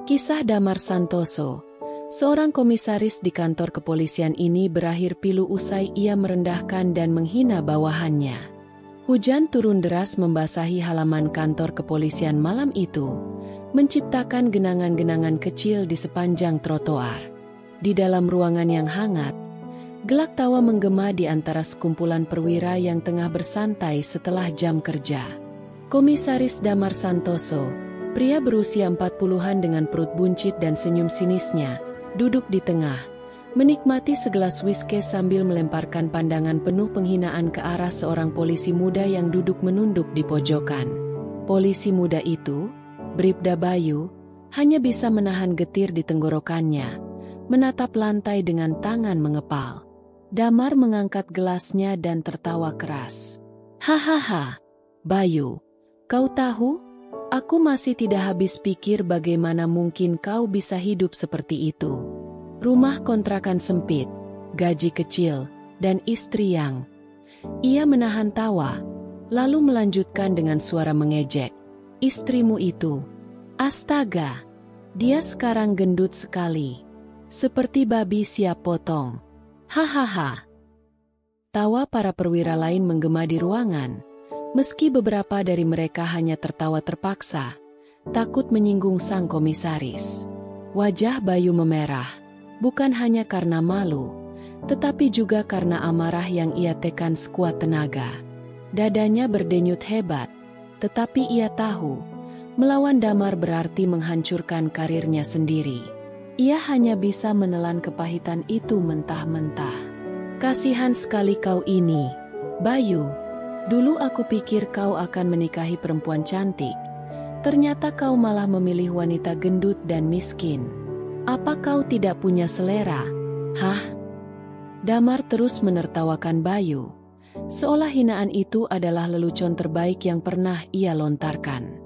Kisah Damar Santoso, seorang komisaris di kantor kepolisian ini berakhir pilu usai ia merendahkan dan menghina bawahannya. Hujan turun deras membasahi halaman kantor kepolisian malam itu, menciptakan genangan-genangan kecil di sepanjang trotoar. Di dalam ruangan yang hangat, gelak tawa menggema di antara sekumpulan perwira yang tengah bersantai setelah jam kerja. Komisaris Damar Santoso, pria berusia 40-an dengan perut buncit dan senyum sinisnya, duduk di tengah, menikmati segelas whisky sambil melemparkan pandangan penuh penghinaan ke arah seorang polisi muda yang duduk menunduk di pojokan. Polisi muda itu, Bribda Bayu, hanya bisa menahan getir di tenggorokannya, menatap lantai dengan tangan mengepal. Damar mengangkat gelasnya dan tertawa keras. Hahaha, Bayu, kau tahu? Aku masih tidak habis pikir bagaimana mungkin kau bisa hidup seperti itu. Rumah kontrakan sempit, gaji kecil, dan istri yang... Ia menahan tawa, lalu melanjutkan dengan suara mengejek. Istrimu itu, astaga, dia sekarang gendut sekali. Seperti babi siap potong. Hahaha. Tawa para perwira lain menggema di ruangan. Meski beberapa dari mereka hanya tertawa terpaksa, takut menyinggung sang komisaris. Wajah Bayu memerah, bukan hanya karena malu, tetapi juga karena amarah yang ia tekan sekuat tenaga. Dadanya berdenyut hebat, tetapi ia tahu, melawan Damar berarti menghancurkan karirnya sendiri. Ia hanya bisa menelan kepahitan itu mentah-mentah. Kasihan sekali kau ini, Bayu. Dulu aku pikir kau akan menikahi perempuan cantik. Ternyata kau malah memilih wanita gendut dan miskin. Apa kau tidak punya selera? Hah? Damar terus menertawakan Bayu, seolah hinaan itu adalah lelucon terbaik yang pernah ia lontarkan.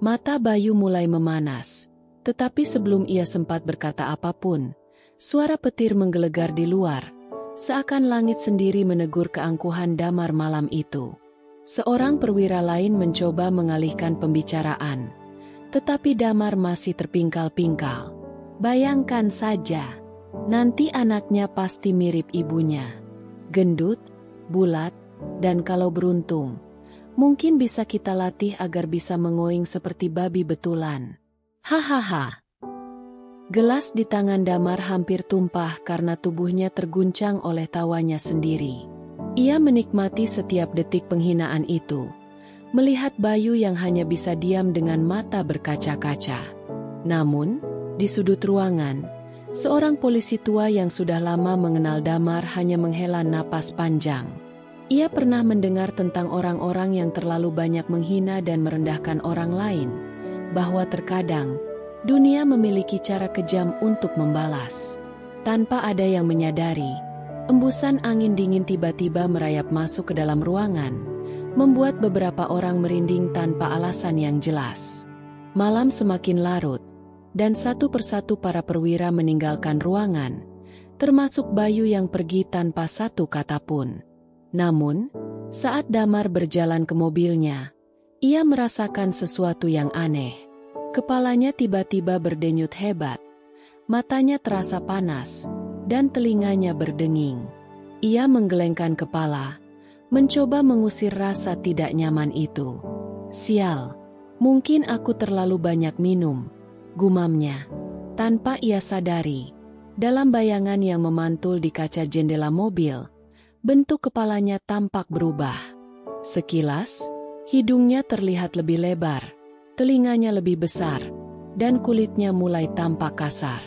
Mata Bayu mulai memanas, tetapi sebelum ia sempat berkata apapun, suara petir menggelegar di luar, seakan langit sendiri menegur keangkuhan Damar malam itu. Seorang perwira lain mencoba mengalihkan pembicaraan, tetapi Damar masih terpingkal-pingkal. Bayangkan saja, nanti anaknya pasti mirip ibunya. Gendut, bulat, dan kalau beruntung, mungkin bisa kita latih agar bisa mengoing seperti babi betulan. Hahaha. Gelas di tangan Damar hampir tumpah karena tubuhnya terguncang oleh tawanya sendiri. Ia menikmati setiap detik penghinaan itu, melihat Bayu yang hanya bisa diam dengan mata berkaca-kaca. Namun, di sudut ruangan, seorang polisi tua yang sudah lama mengenal Damar hanya menghela napas panjang. Ia pernah mendengar tentang orang-orang yang terlalu banyak menghina dan merendahkan orang lain, bahwa terkadang, dunia memiliki cara kejam untuk membalas. Tanpa ada yang menyadari, embusan angin dingin tiba-tiba merayap masuk ke dalam ruangan, membuat beberapa orang merinding tanpa alasan yang jelas. Malam semakin larut, dan satu persatu para perwira meninggalkan ruangan, termasuk Bayu yang pergi tanpa satu kata pun. Namun, saat Damar berjalan ke mobilnya, ia merasakan sesuatu yang aneh. Kepalanya tiba-tiba berdenyut hebat, matanya terasa panas, dan telinganya berdenging. Ia menggelengkan kepala, mencoba mengusir rasa tidak nyaman itu. Sial, mungkin aku terlalu banyak minum, gumamnya. Tanpa ia sadari, dalam bayangan yang memantul di kaca jendela mobil, bentuk kepalanya tampak berubah. Sekilas, hidungnya terlihat lebih lebar, telinganya lebih besar, dan kulitnya mulai tampak kasar.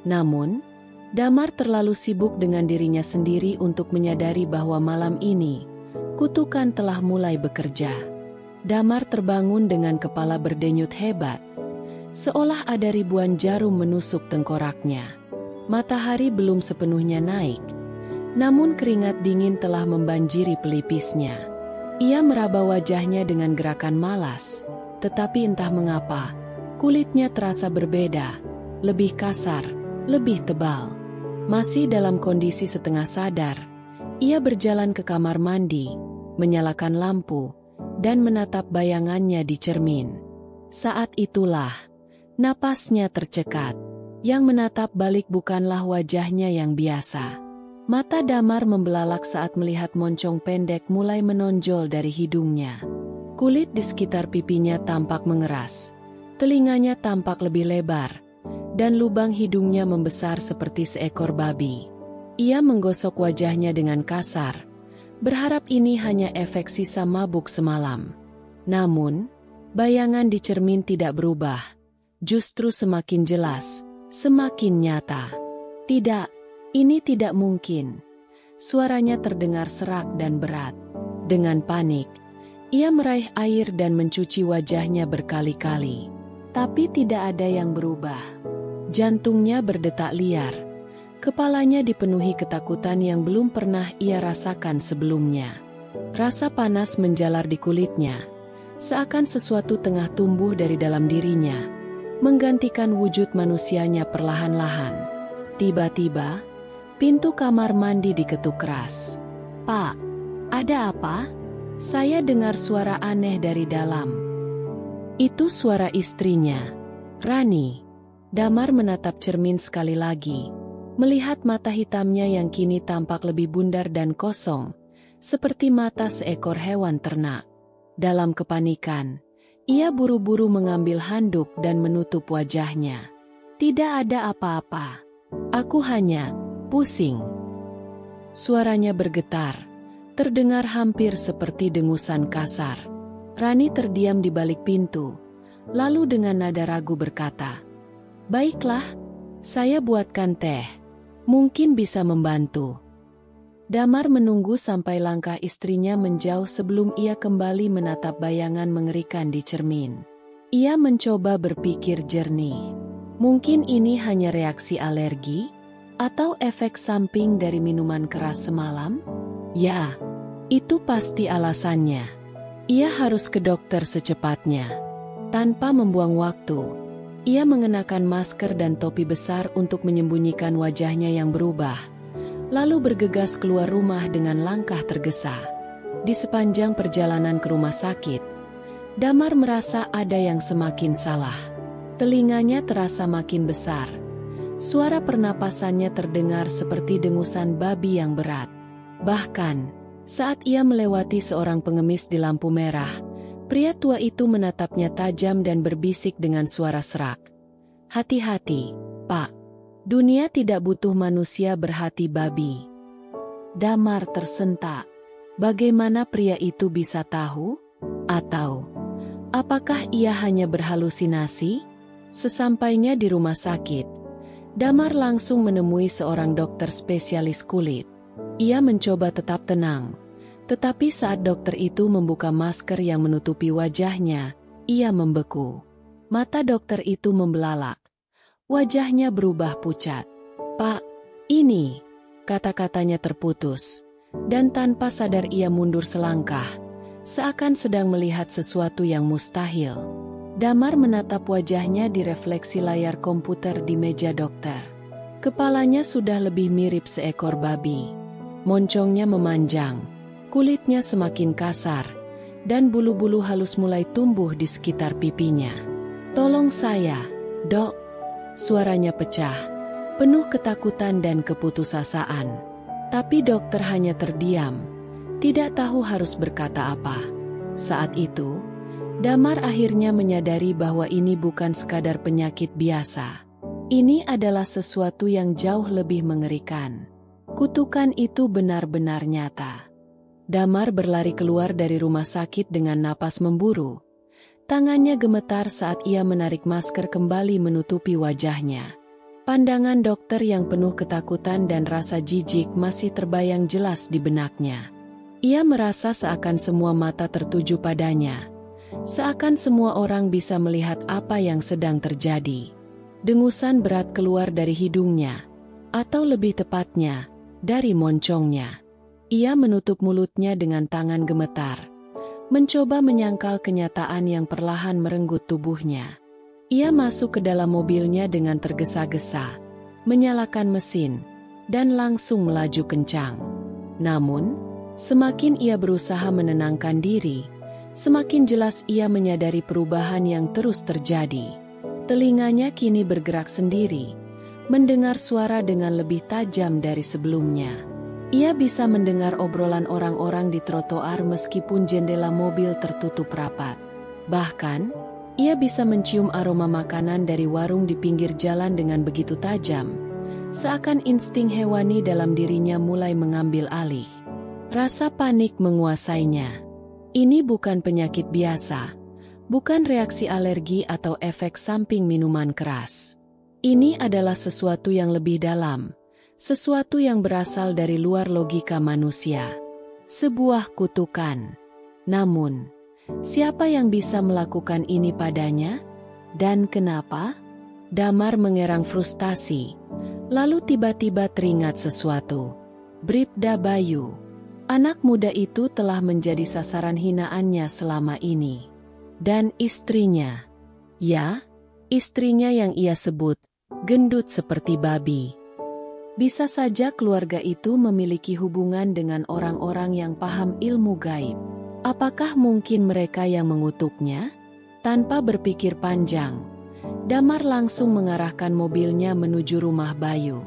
Namun, Damar terlalu sibuk dengan dirinya sendiri untuk menyadari bahwa malam ini, kutukan telah mulai bekerja. Damar terbangun dengan kepala berdenyut hebat, seolah ada ribuan jarum menusuk tengkoraknya. Matahari belum sepenuhnya naik, namun keringat dingin telah membanjiri pelipisnya. Ia meraba wajahnya dengan gerakan malas, tetapi entah mengapa, kulitnya terasa berbeda, lebih kasar, lebih tebal. Masih dalam kondisi setengah sadar, ia berjalan ke kamar mandi, menyalakan lampu, dan menatap bayangannya di cermin. Saat itulah, Napasnya tercekat. Yang menatap balik bukanlah wajahnya yang biasa. Mata Damar membelalak saat melihat moncong pendek mulai menonjol dari hidungnya. Kulit di sekitar pipinya tampak mengeras. Telinganya tampak lebih lebar. Dan lubang hidungnya membesar seperti seekor babi. Ia menggosok wajahnya dengan kasar. Berharap ini hanya efek sisa mabuk semalam. Namun, bayangan di cermin tidak berubah. Justru semakin jelas. Semakin nyata. Tidak, ini tidak mungkin. Suaranya terdengar serak dan berat. Dengan panik, ia meraih air dan mencuci wajahnya berkali-kali. Tapi tidak ada yang berubah. Jantungnya berdetak liar. Kepalanya dipenuhi ketakutan yang belum pernah ia rasakan sebelumnya. Rasa panas menjalar di kulitnya. Seakan sesuatu tengah tumbuh dari dalam dirinya. Menggantikan wujud manusianya perlahan-lahan. Tiba-tiba, pintu kamar mandi diketuk keras. "Pak, ada apa?" Saya dengar suara aneh dari dalam. Itu suara istrinya, Rani. Damar menatap cermin sekali lagi, melihat mata hitamnya yang kini tampak lebih bundar dan kosong, seperti mata seekor hewan ternak. Dalam kepanikan, ia buru-buru mengambil handuk dan menutup wajahnya. "Tidak ada apa-apa. Aku hanya pusing." Suaranya bergetar, terdengar hampir seperti dengusan kasar. Rani terdiam di balik pintu, lalu dengan nada ragu berkata, "Baiklah, saya buatkan teh. Mungkin bisa membantu." Damar menunggu sampai langkah istrinya menjauh sebelum ia kembali menatap bayangan mengerikan di cermin. Ia mencoba berpikir jernih. Mungkin ini hanya reaksi alergi? Atau efek samping dari minuman keras semalam? Ya, itu pasti alasannya. Ia harus ke dokter secepatnya. Tanpa membuang waktu, ia mengenakan masker dan topi besar untuk menyembunyikan wajahnya yang berubah. Lalu bergegas keluar rumah dengan langkah tergesa. Di sepanjang perjalanan ke rumah sakit, Damar merasa ada yang semakin salah. Telinganya terasa makin besar. Suara pernapasannya terdengar seperti dengusan babi yang berat. Bahkan, saat ia melewati seorang pengemis di lampu merah, pria tua itu menatapnya tajam dan berbisik dengan suara serak. "Hati-hati, Pak. Dunia tidak butuh manusia berhati babi." Damar tersentak. Bagaimana pria itu bisa tahu? Atau, apakah ia hanya berhalusinasi? Sesampainya di rumah sakit, Damar langsung menemui seorang dokter spesialis kulit. Ia mencoba tetap tenang. Tetapi saat dokter itu membuka masker yang menutupi wajahnya, ia membeku. Mata dokter itu membelalak. Wajahnya berubah pucat. "Pak, ini," kata-katanya terputus. Dan tanpa sadar ia mundur selangkah, seakan sedang melihat sesuatu yang mustahil. Damar menatap wajahnya di refleksi layar komputer di meja dokter. Kepalanya sudah lebih mirip seekor babi. Moncongnya memanjang, kulitnya semakin kasar, dan bulu-bulu halus mulai tumbuh di sekitar pipinya. "Tolong saya, Dok." Suaranya pecah, penuh ketakutan dan keputusasaan. Tapi dokter hanya terdiam, tidak tahu harus berkata apa. Saat itu, Damar akhirnya menyadari bahwa ini bukan sekadar penyakit biasa. Ini adalah sesuatu yang jauh lebih mengerikan. Kutukan itu benar-benar nyata. Damar berlari keluar dari rumah sakit dengan napas memburu. Tangannya gemetar saat ia menarik masker kembali menutupi wajahnya. Pandangan dokter yang penuh ketakutan dan rasa jijik masih terbayang jelas di benaknya. Ia merasa seakan semua mata tertuju padanya. Seakan semua orang bisa melihat apa yang sedang terjadi. Dengusan berat keluar dari hidungnya, atau lebih tepatnya, dari moncongnya. Ia menutup mulutnya dengan tangan gemetar. Mencoba menyangkal kenyataan yang perlahan merenggut tubuhnya. Ia masuk ke dalam mobilnya dengan tergesa-gesa, menyalakan mesin, dan langsung melaju kencang. Namun, semakin ia berusaha menenangkan diri, semakin jelas ia menyadari perubahan yang terus terjadi. Telinganya kini bergerak sendiri, mendengar suara dengan lebih tajam dari sebelumnya. Ia bisa mendengar obrolan orang-orang di trotoar meskipun jendela mobil tertutup rapat. Bahkan, ia bisa mencium aroma makanan dari warung di pinggir jalan dengan begitu tajam, seakan insting hewani dalam dirinya mulai mengambil alih. Rasa panik menguasainya. Ini bukan penyakit biasa, bukan reaksi alergi atau efek samping minuman keras. Ini adalah sesuatu yang lebih dalam, sesuatu yang berasal dari luar logika manusia. Sebuah kutukan. Namun, siapa yang bisa melakukan ini padanya? Dan kenapa? Damar mengerang frustasi, lalu tiba-tiba teringat sesuatu. Bribda Bayu. Anak muda itu telah menjadi sasaran hinaannya selama ini. Dan istrinya. Ya, istrinya yang ia sebut, gendut seperti babi. Bisa saja keluarga itu memiliki hubungan dengan orang-orang yang paham ilmu gaib. Apakah mungkin mereka yang mengutuknya? Tanpa berpikir panjang, Damar langsung mengarahkan mobilnya menuju rumah Bayu.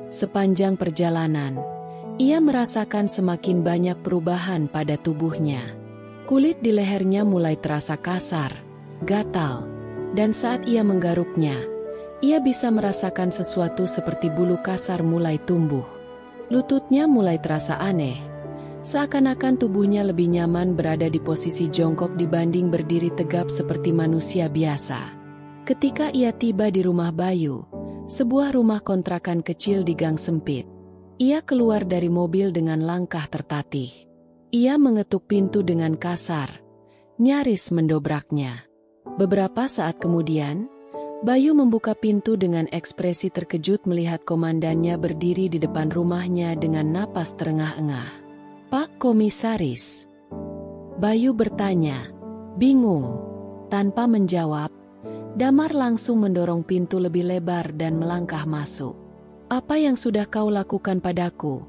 Sepanjang perjalanan, ia merasakan semakin banyak perubahan pada tubuhnya. Kulit di lehernya mulai terasa kasar, gatal, dan saat ia menggaruknya, ia bisa merasakan sesuatu seperti bulu kasar mulai tumbuh. Lututnya mulai terasa aneh, seakan-akan tubuhnya lebih nyaman berada di posisi jongkok dibanding berdiri tegap seperti manusia biasa. Ketika ia tiba di rumah Bayu, sebuah rumah kontrakan kecil di gang sempit, ia keluar dari mobil dengan langkah tertatih. Ia mengetuk pintu dengan kasar, nyaris mendobraknya. Beberapa saat kemudian, Bayu membuka pintu dengan ekspresi terkejut melihat komandannya berdiri di depan rumahnya dengan napas terengah-engah. "Pak Komisaris?" Bayu bertanya, bingung. Tanpa menjawab, Damar langsung mendorong pintu lebih lebar dan melangkah masuk. "Apa yang sudah kau lakukan padaku?"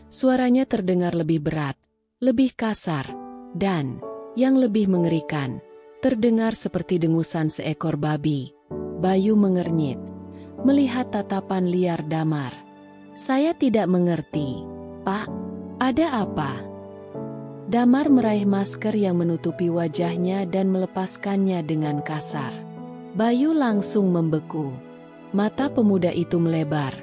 Suaranya terdengar lebih berat, lebih kasar, dan, yang lebih mengerikan, terdengar seperti dengusan seekor babi. Bayu mengernyit, melihat tatapan liar Damar. "Saya tidak mengerti, Pak. Ada apa?" Damar meraih masker yang menutupi wajahnya dan melepaskannya dengan kasar. Bayu langsung membeku. Mata pemuda itu melebar.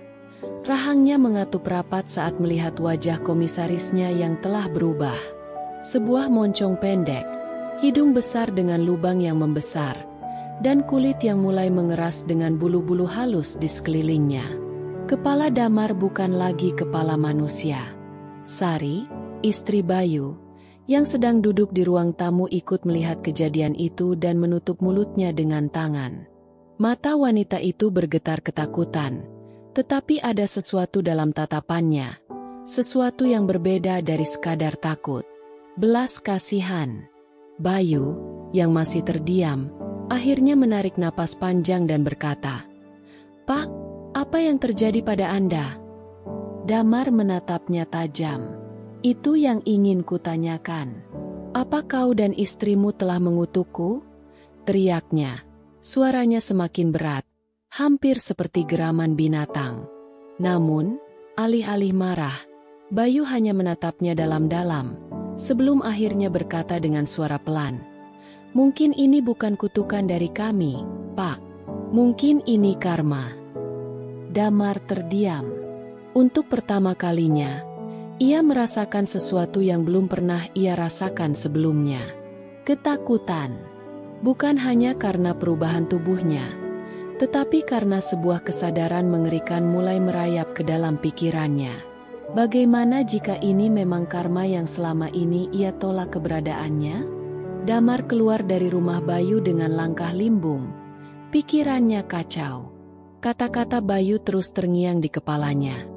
Rahangnya mengatup rapat saat melihat wajah komisarisnya yang telah berubah. Sebuah moncong pendek, hidung besar dengan lubang yang membesar, dan kulit yang mulai mengeras dengan bulu-bulu halus di sekelilingnya. Kepala Damar bukan lagi kepala manusia. Sari, istri Bayu, yang sedang duduk di ruang tamu ikut melihat kejadian itu dan menutup mulutnya dengan tangan. Mata wanita itu bergetar ketakutan. Tetapi ada sesuatu dalam tatapannya, sesuatu yang berbeda dari sekadar takut. Belas kasihan. Bayu, yang masih terdiam, akhirnya menarik napas panjang dan berkata, "Pak, apa yang terjadi pada Anda?" Damar menatapnya tajam. "Itu yang ingin kutanyakan. Apa kau dan istrimu telah mengutukku?" teriaknya. Suaranya semakin berat, hampir seperti geraman binatang. Namun, alih-alih marah, Bayu hanya menatapnya dalam-dalam, sebelum akhirnya berkata dengan suara pelan, "Mungkin ini bukan kutukan dari kami, Pak. Mungkin ini karma." Damar terdiam. Untuk pertama kalinya, ia merasakan sesuatu yang belum pernah ia rasakan sebelumnya. Ketakutan. Bukan hanya karena perubahan tubuhnya, tetapi karena sebuah kesadaran mengerikan mulai merayap ke dalam pikirannya. Bagaimana jika ini memang karma yang selama ini ia tolak keberadaannya? Damar keluar dari rumah Bayu dengan langkah limbung. Pikirannya kacau. Kata-kata Bayu terus terngiang di kepalanya.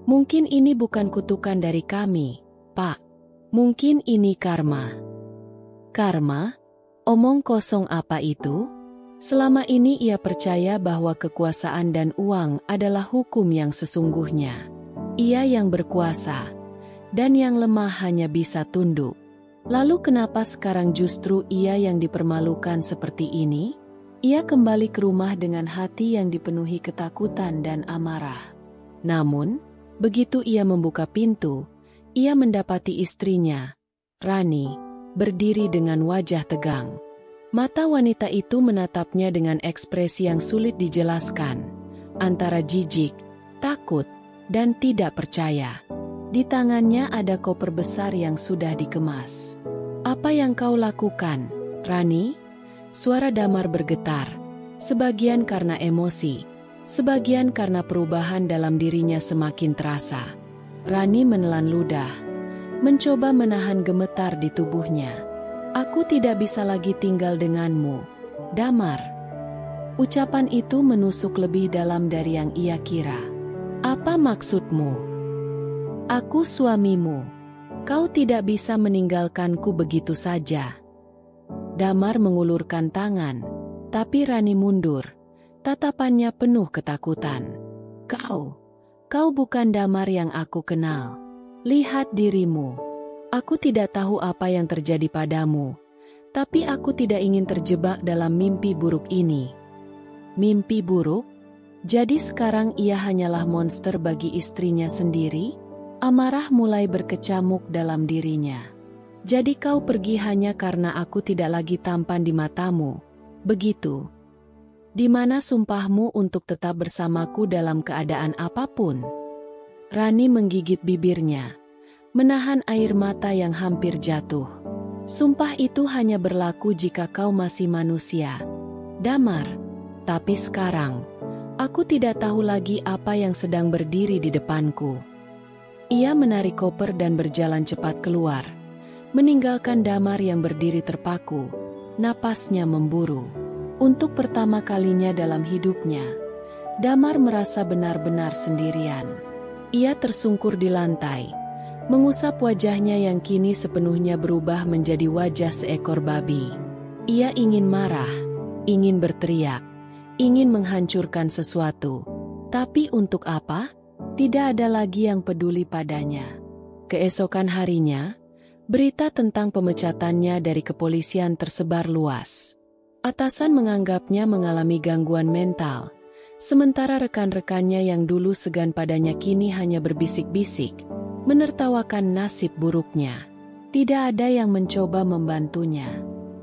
"Mungkin ini bukan kutukan dari kami, Pak. Mungkin ini karma." Karma? Omong kosong apa itu? Selama ini ia percaya bahwa kekuasaan dan uang adalah hukum yang sesungguhnya. Ia yang berkuasa, dan yang lemah hanya bisa tunduk. Lalu kenapa sekarang justru ia yang dipermalukan seperti ini? Ia kembali ke rumah dengan hati yang dipenuhi ketakutan dan amarah. Namun, begitu ia membuka pintu, ia mendapati istrinya, Rani, berdiri dengan wajah tegang. Mata wanita itu menatapnya dengan ekspresi yang sulit dijelaskan, antara jijik, takut, dan tidak percaya. Di tangannya ada koper besar yang sudah dikemas. "Apa yang kau lakukan, Rani?" Suara Damar bergetar, sebagian karena emosi, sebagian karena perubahan dalam dirinya semakin terasa. Rani menelan ludah, mencoba menahan gemetar di tubuhnya. "Aku tidak bisa lagi tinggal denganmu, Damar." Ucapan itu menusuk lebih dalam dari yang ia kira. "Apa maksudmu? Aku suamimu. Kau tidak bisa meninggalkanku begitu saja." Damar mengulurkan tangan, tapi Rani mundur. Tatapannya penuh ketakutan. Kau bukan Damar yang aku kenal. Lihat dirimu. Aku tidak tahu apa yang terjadi padamu, tapi aku tidak ingin terjebak dalam mimpi buruk ini." Mimpi buruk? Jadi sekarang ia hanyalah monster bagi istrinya sendiri? Amarah mulai berkecamuk dalam dirinya. "Jadi kau pergi hanya karena aku tidak lagi tampan di matamu, begitu? Di mana sumpahmu untuk tetap bersamaku dalam keadaan apapun?" Rani menggigit bibirnya, menahan air mata yang hampir jatuh. "Sumpah itu hanya berlaku jika kau masih manusia, Damar. Tapi sekarang, aku tidak tahu lagi apa yang sedang berdiri di depanku." Ia menarik koper dan berjalan cepat keluar, meninggalkan Damar yang berdiri terpaku, napasnya memburu. Untuk pertama kalinya dalam hidupnya, Damar merasa benar-benar sendirian. Ia tersungkur di lantai, mengusap wajahnya yang kini sepenuhnya berubah menjadi wajah seekor babi. Ia ingin marah, ingin berteriak, ingin menghancurkan sesuatu. Tapi untuk apa? Tidak ada lagi yang peduli padanya. Keesokan harinya, berita tentang pemecatannya dari kepolisian tersebar luas. Atasan menganggapnya mengalami gangguan mental, sementara rekan-rekannya yang dulu segan padanya kini hanya berbisik-bisik, menertawakan nasib buruknya. Tidak ada yang mencoba membantunya.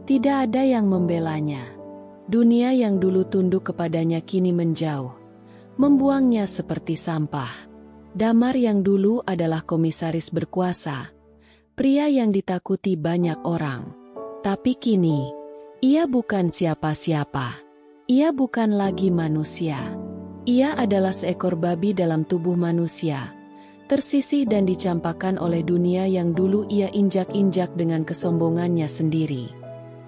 Tidak ada yang membelanya. Dunia yang dulu tunduk kepadanya kini menjauh, membuangnya seperti sampah. Damar yang dulu adalah komisaris berkuasa, pria yang ditakuti banyak orang. Tapi kini, ia bukan siapa-siapa. Ia bukan lagi manusia. Ia adalah seekor babi dalam tubuh manusia, tersisih dan dicampakkan oleh dunia yang dulu ia injak-injak dengan kesombongannya sendiri.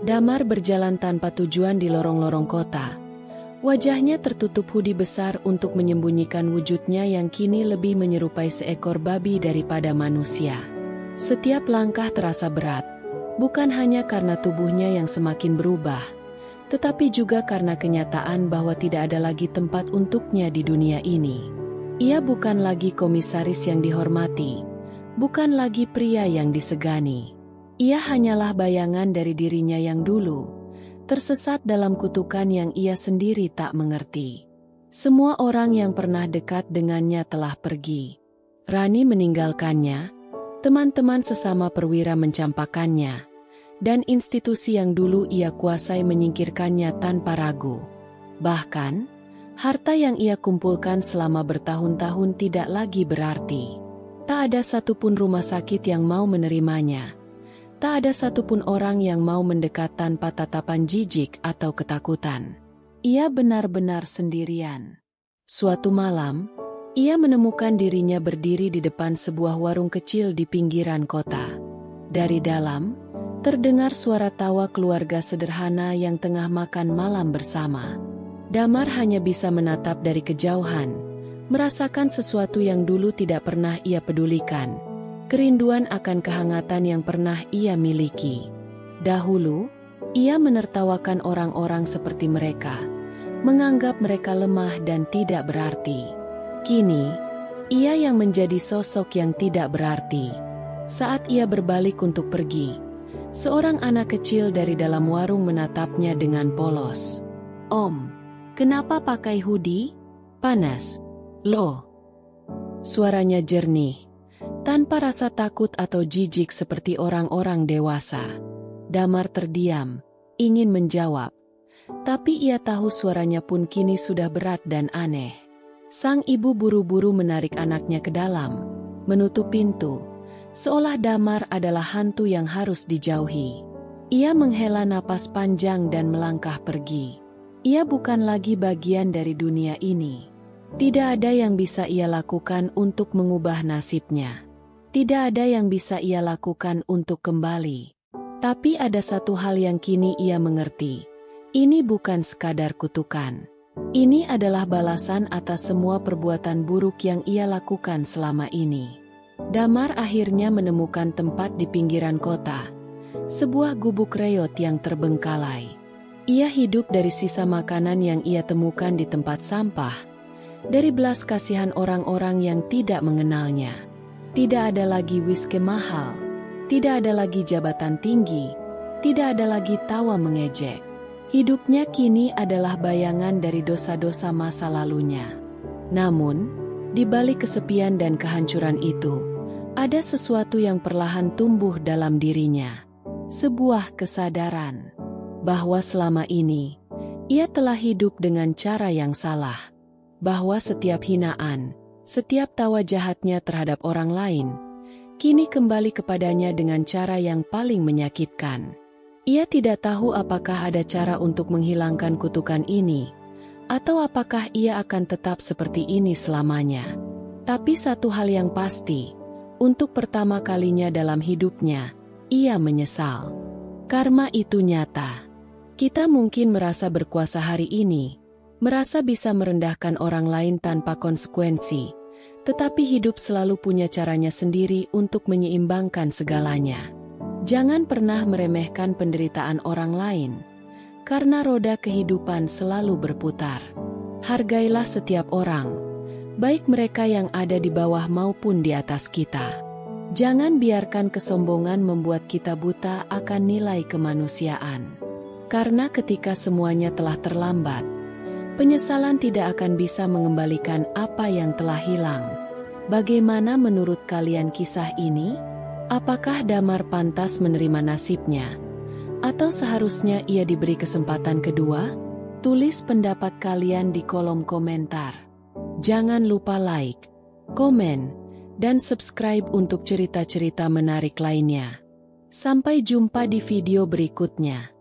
Damar berjalan tanpa tujuan di lorong-lorong kota. Wajahnya tertutup hoodie besar untuk menyembunyikan wujudnya yang kini lebih menyerupai seekor babi daripada manusia. Setiap langkah terasa berat, bukan hanya karena tubuhnya yang semakin berubah, tetapi juga karena kenyataan bahwa tidak ada lagi tempat untuknya di dunia ini. Ia bukan lagi komisaris yang dihormati, bukan lagi pria yang disegani. Ia hanyalah bayangan dari dirinya yang dulu, tersesat dalam kutukan yang ia sendiri tak mengerti. Semua orang yang pernah dekat dengannya telah pergi. Rani meninggalkannya, teman-teman sesama perwira mencampakkannya, dan institusi yang dulu ia kuasai menyingkirkannya tanpa ragu. Bahkan, harta yang ia kumpulkan selama bertahun-tahun tidak lagi berarti. Tak ada satupun rumah sakit yang mau menerimanya. Tak ada satupun orang yang mau mendekat tanpa tatapan jijik atau ketakutan. Ia benar-benar sendirian. Suatu malam, ia menemukan dirinya berdiri di depan sebuah warung kecil di pinggiran kota. Dari dalam, terdengar suara tawa keluarga sederhana yang tengah makan malam bersama. Damar hanya bisa menatap dari kejauhan, merasakan sesuatu yang dulu tidak pernah ia pedulikan. Kerinduan akan kehangatan yang pernah ia miliki. Dahulu, ia menertawakan orang-orang seperti mereka, menganggap mereka lemah dan tidak berarti. Kini, ia yang menjadi sosok yang tidak berarti. Saat ia berbalik untuk pergi, seorang anak kecil dari dalam warung menatapnya dengan polos. "Om, kenapa pakai hoodie? Panas." "Loh." Suaranya jernih, tanpa rasa takut atau jijik seperti orang-orang dewasa. Damar terdiam, ingin menjawab. Tapi ia tahu suaranya pun kini sudah berat dan aneh. Sang ibu buru-buru menarik anaknya ke dalam, menutup pintu, seolah Damar adalah hantu yang harus dijauhi. Ia menghela napas panjang dan melangkah pergi. Ia bukan lagi bagian dari dunia ini. Tidak ada yang bisa ia lakukan untuk mengubah nasibnya. Tidak ada yang bisa ia lakukan untuk kembali. Tapi ada satu hal yang kini ia mengerti. Ini bukan sekadar kutukan. Ini adalah balasan atas semua perbuatan buruk yang ia lakukan selama ini. Damar akhirnya menemukan tempat di pinggiran kota. Sebuah gubuk reot yang terbengkalai. Ia hidup dari sisa makanan yang ia temukan di tempat sampah. Dari belas kasihan orang-orang yang tidak mengenalnya. Tidak ada lagi whisky mahal. Tidak ada lagi jabatan tinggi. Tidak ada lagi tawa mengejek. Hidupnya kini adalah bayangan dari dosa-dosa masa lalunya. Namun, di balik kesepian dan kehancuran itu, ada sesuatu yang perlahan tumbuh dalam dirinya. Sebuah kesadaran bahwa selama ini, ia telah hidup dengan cara yang salah. Bahwa setiap hinaan, setiap tawa jahatnya terhadap orang lain, kini kembali kepadanya dengan cara yang paling menyakitkan. Ia tidak tahu apakah ada cara untuk menghilangkan kutukan ini, atau apakah ia akan tetap seperti ini selamanya. Tapi satu hal yang pasti, untuk pertama kalinya dalam hidupnya, ia menyesal. Karma itu nyata. Kita mungkin merasa berkuasa hari ini, merasa bisa merendahkan orang lain tanpa konsekuensi, tetapi hidup selalu punya caranya sendiri untuk menyeimbangkan segalanya. Jangan pernah meremehkan penderitaan orang lain, karena roda kehidupan selalu berputar. Hargailah setiap orang, baik mereka yang ada di bawah maupun di atas kita. Jangan biarkan kesombongan membuat kita buta akan nilai kemanusiaan. Karena ketika semuanya telah terlambat, penyesalan tidak akan bisa mengembalikan apa yang telah hilang. Bagaimana menurut kalian kisah ini? Apakah Damar pantas menerima nasibnya? Atau seharusnya ia diberi kesempatan kedua? Tulis pendapat kalian di kolom komentar. Jangan lupa like, komen, dan subscribe untuk cerita-cerita menarik lainnya. Sampai jumpa di video berikutnya.